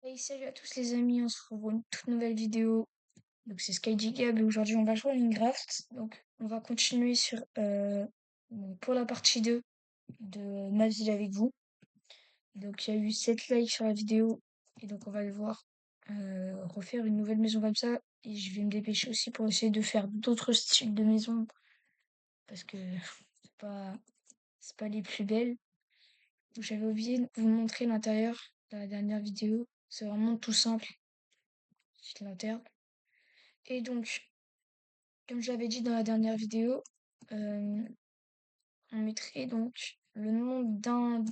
Hey, salut à tous les amis, on se retrouve pour une toute nouvelle vidéo. Donc c'est SkyGigab et aujourd'hui on va jouer à Minecraft. Donc on va continuer sur pour la partie 2 de ma ville avec vous. Donc il y a eu 7 likes sur la vidéo et donc on va le voir refaire une nouvelle maison comme ça. Et je vais me dépêcher aussi pour essayer de faire d'autres styles de maison parce que c'est pas, c'est pas les plus belles. Donc j'avais oublié de vous montrer l'intérieur de la dernière vidéo. C'est vraiment tout simple, c'est l'intérieur. Et donc, comme j'avais dit dans la dernière vidéo, euh, on mettrait donc le nom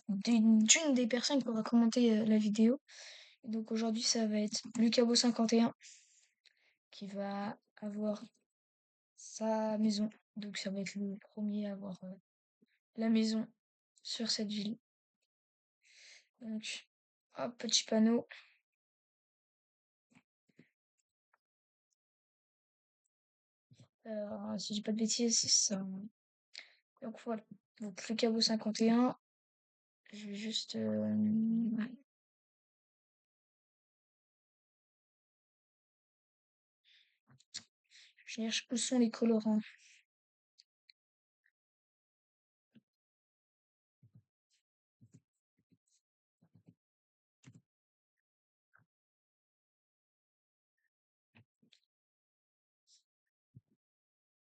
d'une des personnes qui aura commenté la vidéo. Et donc aujourd'hui, ça va être Lucabo51 qui va avoir sa maison. Donc ça va être le premier à avoir la maison sur cette ville. Donc, hop, petit panneau. Si je dis pas de bêtises, c'est ça. Donc voilà. Donc Lucabo51, je vais juste... je cherche où sont les colorants.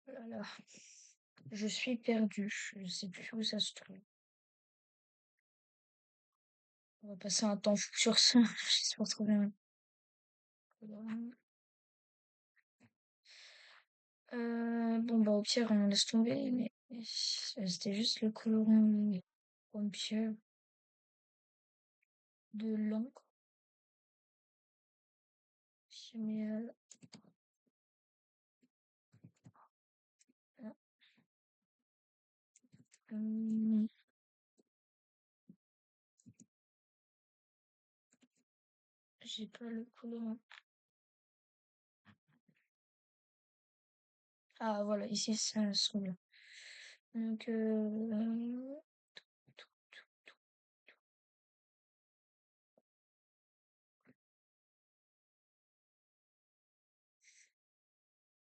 Voilà. Je suis perdue. Je sais plus où ça se trouve. On va passer un temps fou sur ça. Juste pour trouver un colorant. Bon, bah, au pire, on laisse tomber. Mais c'était juste le colorant Pompier de l'encre. Mais hum, j'ai pas le colorant. Ah, voilà, ici, ça se trouve là. Donc,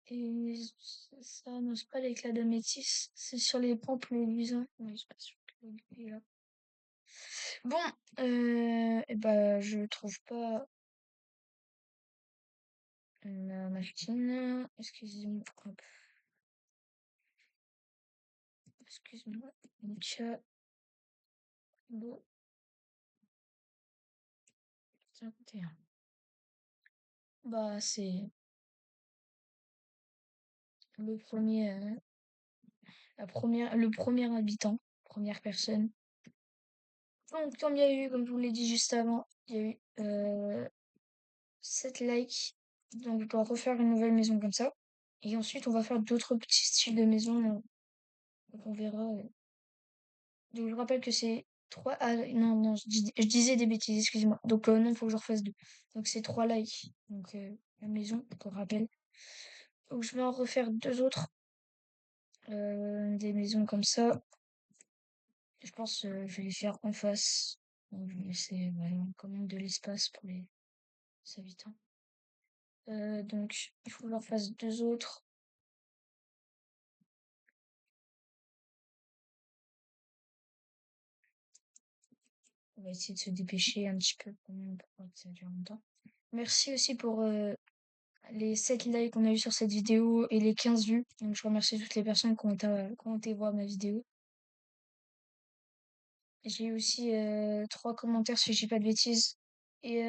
et ça n'ose pas l'éclat de métis. C'est sur les pompes luisants. Oui, je suis pas sûre qu'il est là. Bon, et bah, je trouve pas la machine. Excusez-moi. Hop, excuse-moi. Donc, bon, 51. Bah, c'est le premier, le premier habitant, première personne. Donc, comme il y a eu, comme je vous l'ai dit juste avant, il y a eu 7 likes. Donc, je dois refaire une nouvelle maison comme ça. Et ensuite, on va faire d'autres petits styles de maison. Donc, on verra. Donc, je rappelle que c'est 3. Ah, non, non, je disais des bêtises, excusez-moi. Donc, non, il faut que je refasse deux. Donc, c'est 3 likes. Donc, la maison, pour rappel. Donc, je vais en refaire deux autres. Des maisons comme ça. Je pense je vais les faire en face. Donc, je vais laisser quand même de l'espace pour les habitants. Donc, il faut que j'en fasse deux autres. On va essayer de se dépêcher un petit peu quand même pour pas que ça dure longtemps. Merci aussi pour les 7 likes qu'on a eu sur cette vidéo et les 15 vues. Donc, je remercie toutes les personnes qui ont été voir ma vidéo. J'ai eu aussi 3 commentaires si je dis pas de bêtises. Et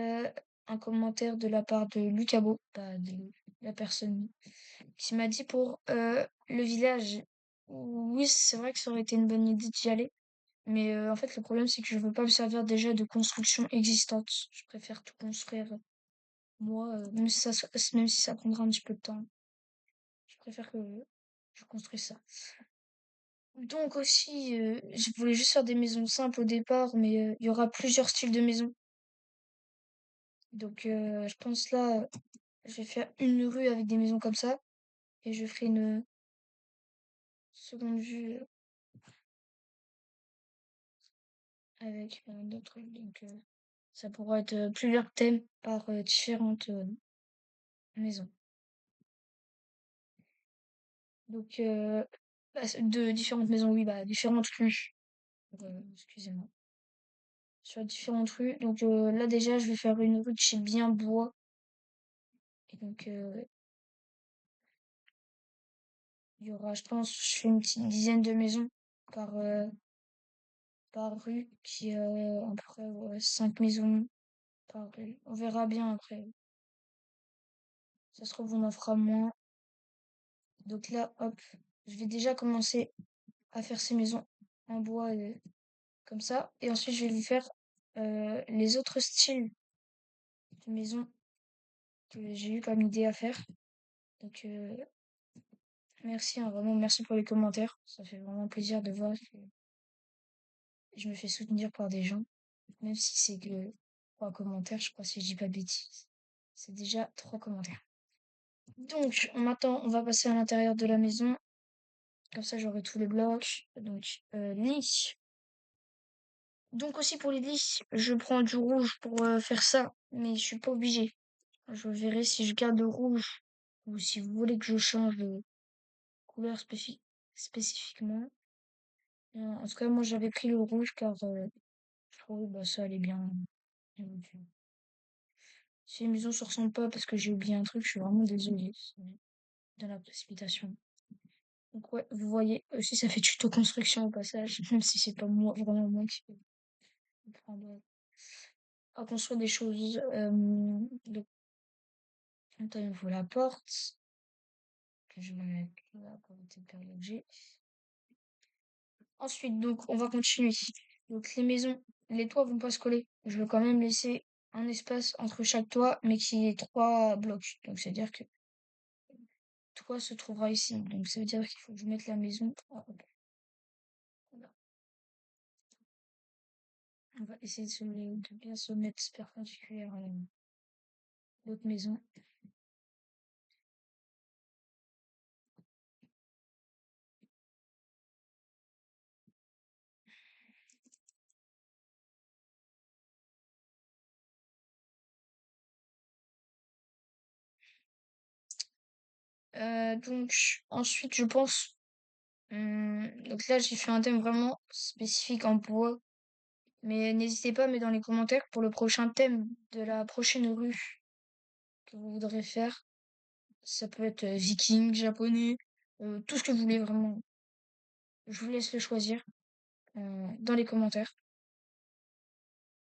un commentaire de la part de Lucabo, pas de la personne qui m'a dit pour le village. Oui, c'est vrai que ça aurait été une bonne idée d'y aller. Mais en fait, le problème, c'est que je veux pas me servir déjà de constructions existantes. Je préfère tout construire moi, même si ça prendra un petit peu de temps. Je préfère que je construise ça. Donc aussi, je voulais juste faire des maisons simples au départ, mais il y aura plusieurs styles de maisons. Donc je pense là, je vais faire une rue avec des maisons comme ça, et je ferai une seconde vue avec d'autres trucs. Donc Ça pourra être plusieurs thèmes par différentes maisons. Donc, de différentes maisons, oui, bah, différentes rues. Excusez-moi. Sur différentes rues. Donc là, déjà, je vais faire une rue de chez Bien Bois. Et donc, il y aura, je pense, je fais une petite dizaine de maisons par, par rue, qui à peu près ouais, 5 maisons par rue. On verra bien après. Ça se trouve, on en fera moins. Donc là, hop, je vais déjà commencer à faire ces maisons en bois comme ça. Et ensuite, je vais vous faire les autres styles de maisons que j'ai eu comme idée à faire. Donc, merci, hein, vraiment, merci pour les commentaires. Ça fait vraiment plaisir de voir que je me fais soutenir par des gens. Même si c'est que 3 commentaires, je crois, si je dis pas de bêtises. C'est déjà 3 commentaires. Donc, maintenant, on va passer à l'intérieur de la maison. Comme ça, j'aurai tous les blocs. Donc, lit. Donc aussi pour les lits, je prends du rouge pour faire ça, mais je suis pas obligée. Je verrai si je garde le rouge ou si vous voulez que je change de couleur spécifiquement. En tout cas, moi j'avais pris le rouge car je trouvais bah, ça allait bien. Donc, si les maisons se ressemblent pas parce que j'ai oublié un truc, je suis vraiment désolée. C'est dans la précipitation. Donc ouais, vous voyez, aussi ça fait tuto construction au passage, même si c'est pas moi, vraiment moi qui vais prendre à construire des choses. Donc, attends, il me faut la porte, que je vais mettre là pour éviter de perdre l'objet. Ensuite, donc, on va continuer. Donc, les maisons, les toits vont pas se coller. Je vais quand même laisser un espace entre chaque toit, mais qui est 3 blocs. Donc, c'est-à-dire que toit se trouvera ici. Donc, ça veut dire qu'il faut que je mette la maison. Ah, hop. Voilà. On va essayer de bien se mettre perpendiculaire à l'autre maison. Donc, ensuite, je pense. Donc là, j'ai fait un thème vraiment spécifique en bois. Mais n'hésitez pas à mettre dans les commentaires pour le prochain thème de la prochaine rue que vous voudrez faire. Ça peut être viking, japonais, tout ce que vous voulez vraiment. Je vous laisse le choisir dans les commentaires.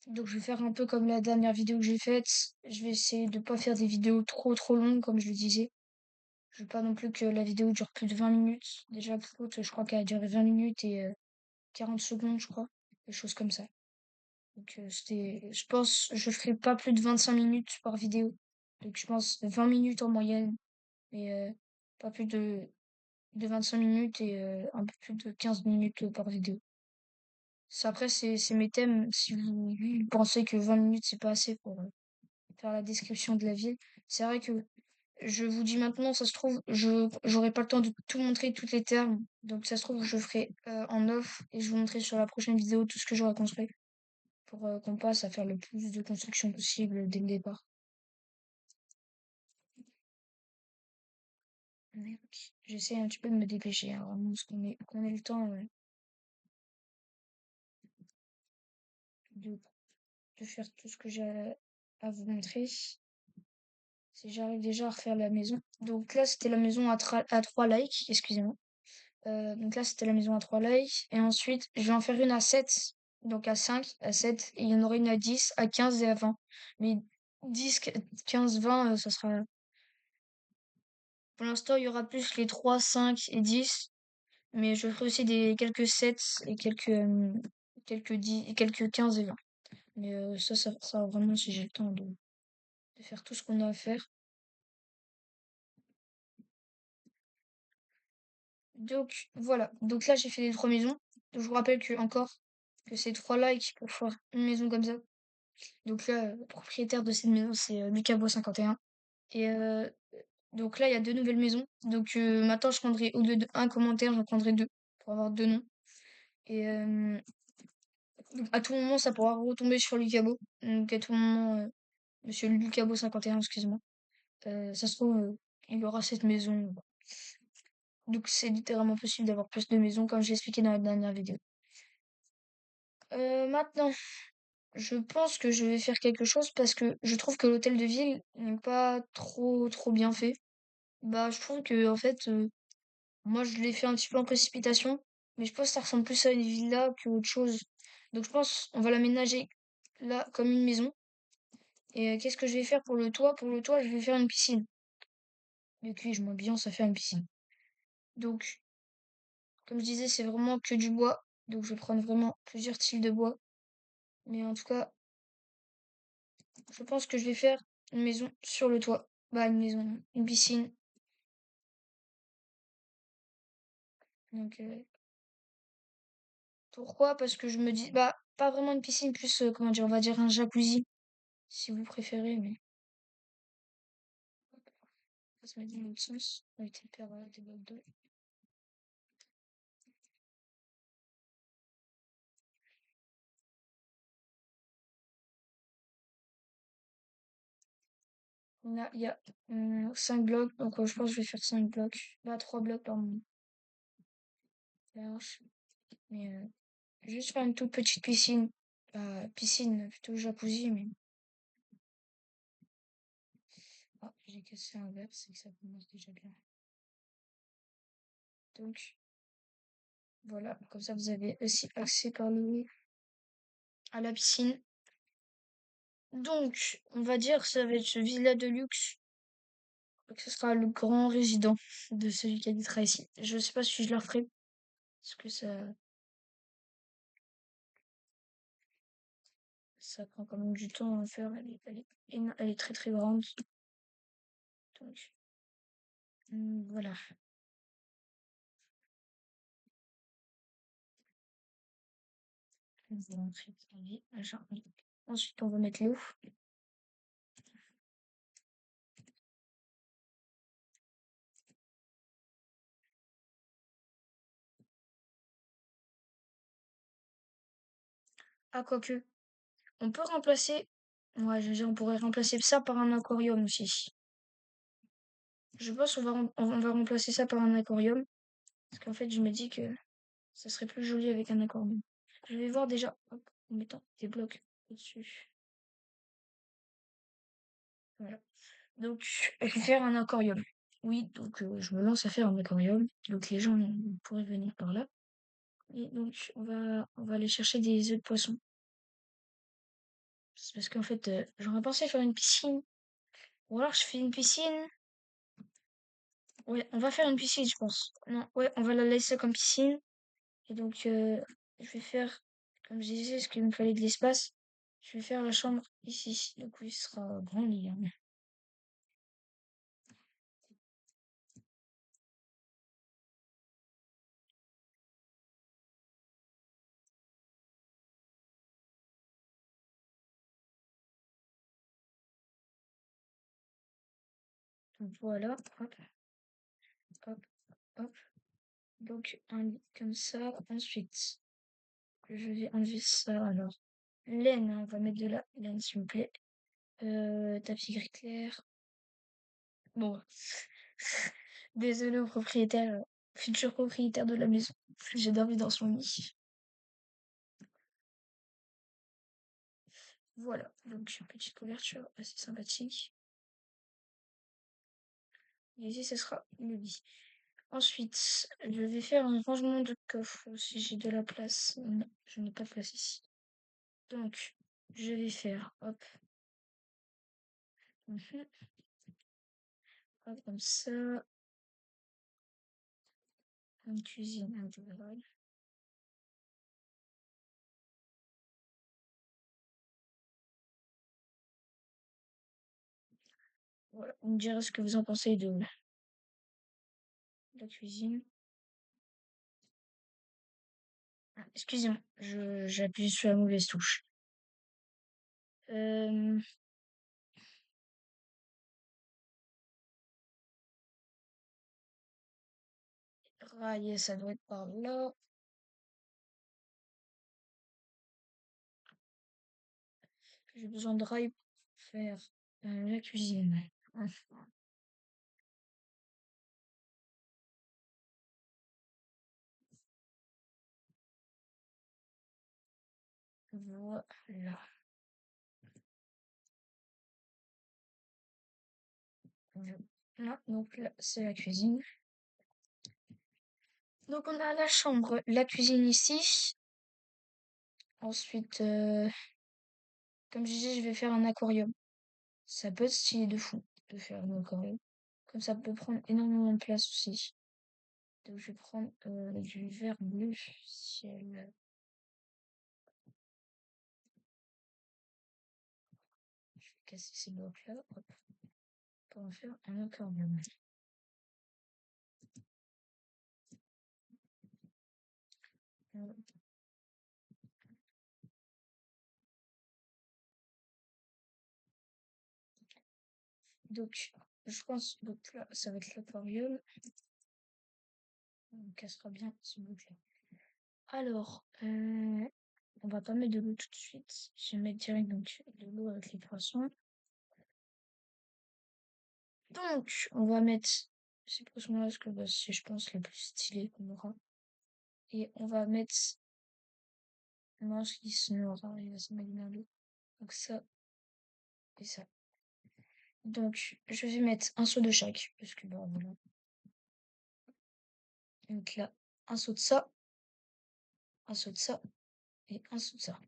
Donc je vais faire un peu comme la dernière vidéo que j'ai faite. Je vais essayer de pas faire des vidéos trop longues comme je le disais. Je veux pas non plus que la vidéo dure plus de 20 minutes. Déjà, l'autre, je crois qu'elle a duré 20 minutes et 40 secondes, je crois. Des choses comme ça. Donc je pense, je ferai pas plus de 25 minutes par vidéo. Donc je pense 20 minutes en moyenne, mais pas plus de 25 minutes et un peu plus de 15 minutes par vidéo. Ça, après, c'est mes thèmes. Si vous pensez que 20 minutes, c'est pas assez pour faire la description de la ville, c'est vrai que je vous dis maintenant, ça se trouve, j'aurai pas le temps de tout montrer, tous les termes. Donc ça se trouve, je ferai en off et je vous montrerai sur la prochaine vidéo tout ce que j'aurai construit pour qu'on passe à faire le plus de construction possible dès le départ. J'essaie un petit peu de me dépêcher, hein, vraiment, parce qu'on ait le temps de, de faire tout ce que j'ai à vous montrer. Si j'arrive déjà à refaire la maison. Donc là, c'était la maison à 3 likes, excusez-moi. Donc là, c'était la maison à 3 likes. Et ensuite, je vais en faire une à 7. Donc à 5, à 7. Et il y en aura une à 10, à 15 et à 20. Mais 10, 15, 20, ça sera... Pour l'instant, il y aura plus les 3, 5 et 10. Mais je ferai aussi quelques 7 et quelques 10, quelques 15 et 20. Mais ça va vraiment si j'ai le temps de faire tout ce qu'on a à faire. Donc voilà. Donc là, j'ai fait les 3 maisons. Je vous rappelle que c'est 3 likes pour faire une maison comme ça. Donc là, le propriétaire de cette maison, c'est Lucas Bois 51. Et donc là, il y a 2 nouvelles maisons. Donc maintenant, je prendrai au lieu de un commentaire, j'en prendrai 2 pour avoir 2 noms. Et Donc, à tout moment, ça pourra retomber sur Lucabo. Donc, à tout moment, monsieur Lucabo 51, excuse-moi. Ça se trouve, il aura cette maison. Donc, c'est littéralement possible d'avoir plus de maisons, comme j'ai expliqué dans la dernière vidéo. Maintenant, je pense que je vais faire quelque chose parce que je trouve que l'hôtel de ville n'est pas trop bien fait. Bah, je trouve que, en fait, moi, je l'ai fait un petit peu en précipitation, mais je pense que ça ressemble plus à une villa qu'autre chose. Donc, je pense on va l'aménager là comme une maison. Et qu'est-ce que je vais faire pour le toit? Pour le toit, je vais faire une piscine. Et puis, je m'ambiance à faire une piscine. Donc, comme je disais, c'est vraiment que du bois. Donc, je vais prendre vraiment plusieurs styles de bois. Mais en tout cas, je pense que je vais faire une maison sur le toit. Bah, une maison, une piscine. Donc, pourquoi? Parce que je me dis, bah, pas vraiment une piscine, plus, comment dire, on va dire un jacuzzi, si vous préférez, mais on va se mettre dans l'autre sens, avec des paires des blocs d'eau. Là, il y a 5 blocs, donc je pense que je vais faire 5 blocs. Bah, 3 blocs dans mon large. Mais juste faire une toute petite piscine. Piscine, plutôt jacuzzi, mais. Ah, j'ai cassé un verre, c'est que ça commence déjà bien. Donc, voilà, comme ça vous avez aussi accès par le haut à la piscine. Donc, on va dire que ça va être ce villa de luxe. Donc, ce sera le grand résident de celui qui habitera ici. Je sais pas si je la ferai, parce que ça prend quand même du temps à faire. Elle est très très grande. Donc, voilà. On va rentrer dans la vie, machin. Ensuite, on va mettre l'eau. Ah, quoique, on peut remplacer. Ouais, je veux dire, on pourrait remplacer ça par un aquarium aussi. Je pense qu'on va remplacer ça par un aquarium. Parce qu'en fait, je me dis que ça serait plus joli avec un aquarium. Je vais voir déjà, hop, en mettant des blocs au-dessus. Voilà. Donc, je vais faire un aquarium. Oui, donc je me lance à faire un aquarium. Donc les gens pourraient venir par là. Et donc, on va aller chercher des œufs de poisson. C'est parce qu'en fait, j'aurais pensé faire une piscine. Ou alors je fais une piscine. Ouais, on va faire une piscine, je pense. Non, ouais, on va la laisser comme piscine. Et donc, je vais faire, comme je disais, parce qu'il me fallait de l'espace. Je vais faire la chambre ici. Donc, oui, ce sera grand lit, hein. Donc, voilà. Hop, hop, hop. Donc, un lit comme ça. Ensuite, je vais enlever ça. Alors, laine, hein, on va mettre de la laine, s'il vous plaît. Tapis gris clair. Bon, désolé au propriétaire, futur propriétaire de la maison. J'ai dormi dans son lit. Voilà, donc une petite couverture assez sympathique. Et ici, ce sera le lit. Ensuite, je vais faire un rangement de coffre si j'ai de la place. Non, je n'ai pas de place ici. Donc, je vais faire, hop, mhm, hop, comme ça, une cuisine intégrale. Voilà, vous me direz ce que vous en pensez de la cuisine. Ah, excusez-moi, j'appuie sur la mauvaise touche. Euh, Railler, ça doit être par là. J'ai besoin de rails pour faire la cuisine. Voilà. Voilà. Donc là, c'est la cuisine. Donc on a la chambre, la cuisine ici. Ensuite, comme je disais, je vais faire un aquarium. Ça peut être stylé de fou de faire un aquarium. Comme ça peut prendre énormément de place aussi. Donc je vais prendre du vert bleu ciel. Je vais casser ces blocs-là, hop, pour en faire un aquarium. Euh, Donc, je pense, donc là, ça va être l'aquarium. On cassera bien ce bloc-là. Alors, on va pas mettre de l'eau tout de suite. Je vais mettre direct donc de l'eau avec les poissons. Donc, on va mettre ces poissons-là parce que bah, c'est, je pense, les plus stylés qu'on aura. Et on va mettre. Non, ce qui se nourra, il va se mettre dans l'eau. Donc ça et ça. Donc, je vais mettre un seau de chaque. Parce que bah voilà. Donc là, un seau de ça, un seau de ça et un seau de ça.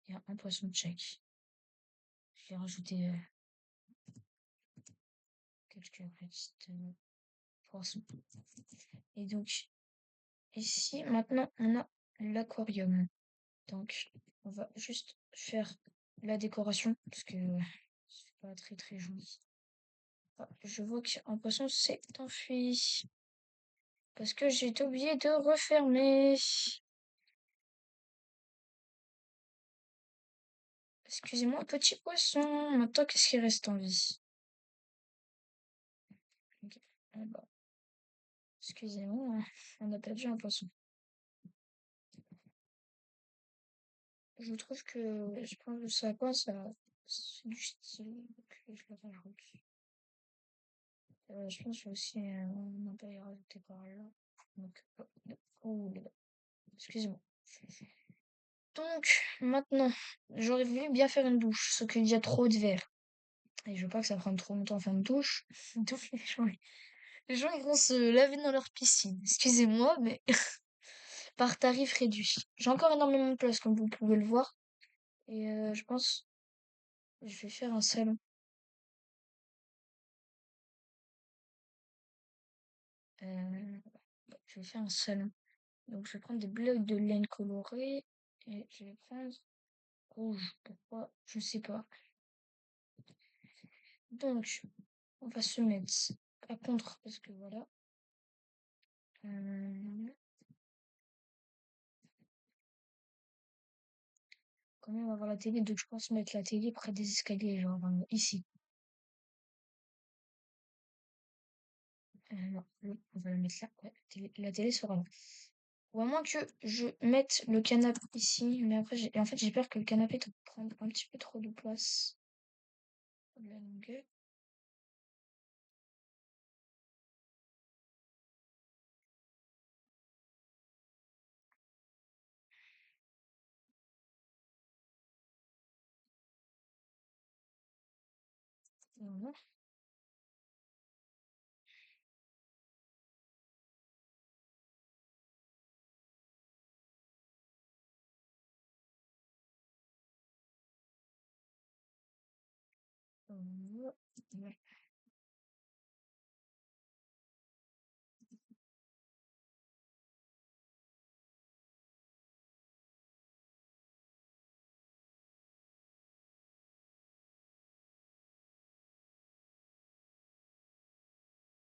Il y a un poisson de chaque. Je vais rajouter quelques petites poissons. Et donc, ici, maintenant, on a l'aquarium. Donc, on va juste faire la décoration parce que c'est pas très très joli. Ah, je vois qu'un poisson s'est enfui parce que j'ai oublié de refermer. Excusez-moi, petit poisson. Maintenant, qu'est-ce qui reste en vie? Ok. Ah bah, excusez-moi, on a perdu un poisson. Je trouve que je pense que ça quoi ça c'est du style donc je le rajoute. Je pense que j'ai aussi un peu y rajouter par là. Donc oh, excusez-moi. Donc maintenant, j'aurais voulu bien faire une douche, sauf qu'il y a trop de verre. Et je veux pas que ça prenne trop longtemps à faire une douche. Donc les gens ils vont se laver dans leur piscine. Excusez-moi, mais par tarif réduit. J'ai encore énormément de place comme vous pouvez le voir. Et je pense je vais faire un salon. Euh, je vais faire un salon. Donc je vais prendre des blocs de laine colorés et je vais prendre rouge. Pourquoi? Je sais pas. Donc on va se mettre à contre parce que voilà. Euh, Quand même on va voir la télé, donc je pense mettre la télé près des escaliers, genre ici. Non, on va la mettre là. Ouais, la télé sera là. Ou à moins que je mette le canapé ici, mais après en fait j'ai peur que le canapé prenne un petit peu trop de place. De la longueur. Voilà. Voilà. Ouais.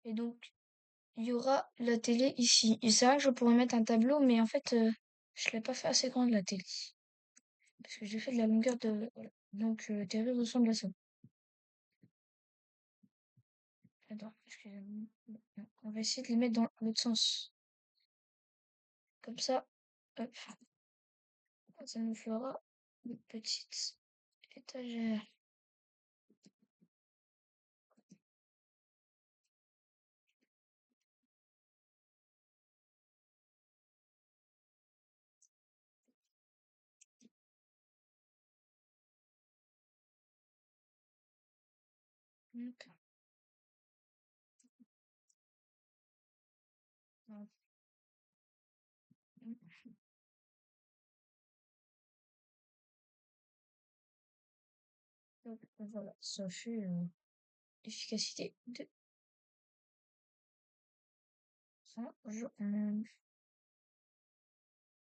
Et donc il y aura la télé ici. Et ça, je pourrais mettre un tableau, mais en fait, je l'ai pas fait assez grande la télé. Parce que j'ai fait de la longueur de. Voilà. Donc, télé ressemble à ça. Attends, excusez-moi. Non, on va essayer de les mettre dans l'autre sens. Comme ça, hop, ça nous fera une petite. Étagère. Hop. Hop. Hop. Voilà, ça fait efficacité de rangement.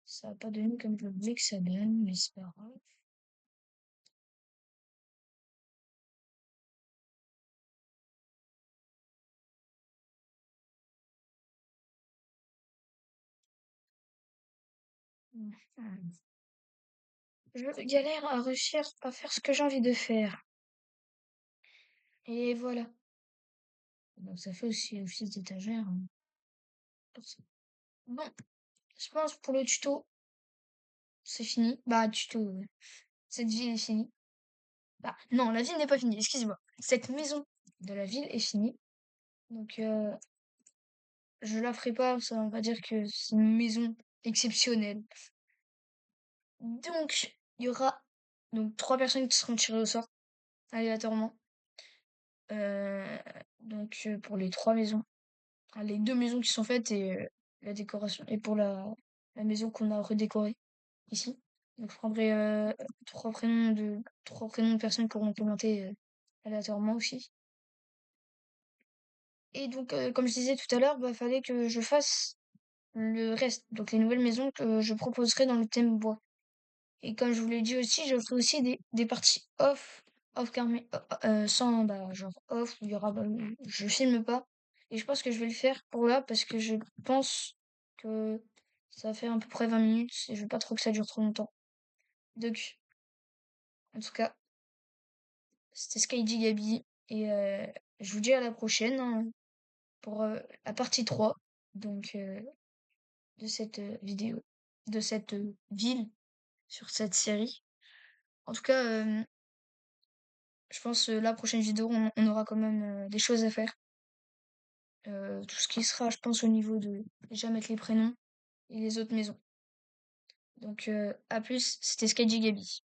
Ça a pas donné comme je voulais que ça donne, mais c'est pas grave. Mhm. Je galère à réussir à faire ce que j'ai envie de faire. Et voilà. Donc ça fait aussi office d'étagère, hein, pour ça. Bon, je pense pour le tuto, c'est fini. Bah, tuto, cette ville est finie. Bah, non, la ville n'est pas finie, excusez-moi. Cette maison de la ville est finie. Donc, je la ferai pas, ça, on va dire que c'est une maison exceptionnelle. Donc, il y aura donc 3 personnes qui seront tirées au sort, aléatoirement. Euh, pour les 3 maisons. Ah, les 2 maisons qui sont faites et la décoration. Et pour la maison qu'on a redécorée ici. Donc, je prendrai 3 prénoms de personnes qui auront commenté aléatoirement aussi. Et donc, comme je disais tout à l'heure, bah, fallait que je fasse le reste. Donc, les nouvelles maisons que je proposerai dans le thème bois. Et comme je vous l'ai dit aussi, je ferai aussi des parties off sans, bah, genre off, où il y aura, bah, je filme pas. Et je pense que je vais le faire pour là, parce que je pense que ça fait à peu près 20 minutes, et je veux pas trop que ça dure trop longtemps. Donc, en tout cas, c'était Skydy Gabi, et je vous dis à la prochaine, hein, pour la partie 3 donc, de cette vidéo, de cette ville, sur cette série. En tout cas, je pense la prochaine vidéo, on aura quand même des choses à faire. Tout ce qui sera, je pense, au niveau de déjà mettre les prénoms et les autres maisons. Donc, à plus, c'était Skydgy Gabi.